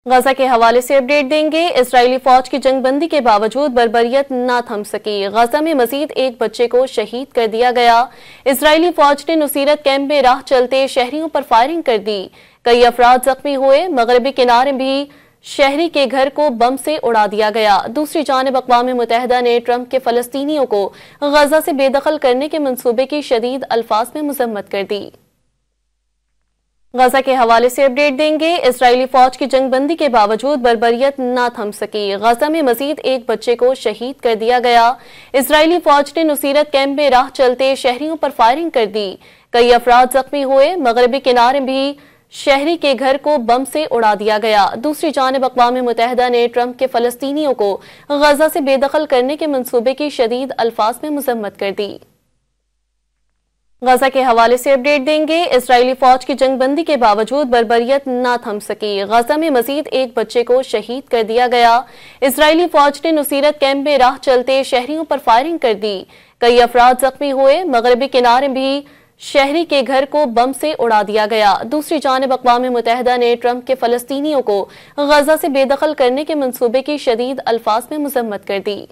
غزہ کے حوالے سے اپڈیٹ دیں گے۔ اسرائیلی فوج کی جنگ بندی کے باوجود بربریت نہ تھم سکی۔ غزہ میں مزید ایک بچے کو شہید کر دیا گیا۔ اسرائیلی فوج نے نصیرت کیمپ میں راہ چلتے شہریوں پر فائرنگ کر دی۔ کئی افراد زخمی ہوئے۔ مغربی کنارے بھی شہری کے گھر کو بم سے اڑا دیا گیا۔ دوسری جانب اقوام متحدہ نے ٹرمپ کے فلسطینیوں کو غزہ سے بے دخل کرنے کے منصوبے کی شدید الفاظ میں مذمت کر دی۔ غزہ کے حوالے سے اپڈیٹ دیں گے۔ اسرائیلی فوج کی جنگ بندی کے باوجود بربریت نہ تھم سکی۔ غزہ میں مزید ایک بچے کو شہید کر دیا گیا۔ اسرائیلی فوج نے نصیرت کیمپ میں راہ چلتے شہریوں پر فائرنگ کر دی۔ کئی افراد زخمی ہوئے۔ مغربی کنارے بھی شہری کے گھر کو بم سے اڑا دیا گیا۔ دوسری جانب اقوام متحدہ نے ٹرمپ کے فلسطینیوں کو غزہ سے بے دخل کرنے کے منصوبے کی شدید الفاظ میں مذمت کر دی۔ غزہ کے حوالے سے اپڈیٹ دیں گے۔ اسرائیلی فوج کی جنگ بندی کے باوجود بربریت نہ تھم سکی۔ غزہ میں مزید ایک بچے کو شہید کر دیا گیا۔ اسرائیلی فوج نے نصیرت کیمپ میں راہ چلتے شہریوں پر فائرنگ کر دی۔ کئی افراد زخمی ہوئے۔ مغربی کنارے بھی شہری کے گھر کو بم سے اڑا دیا گیا۔ دوسری جانب اقوام متحدہ نے ٹرمپ کے فلسطینیوں کو غزہ سے بے دخل کرنے کے منصوبے کی شدید الفاظ میں مذمت کر دی۔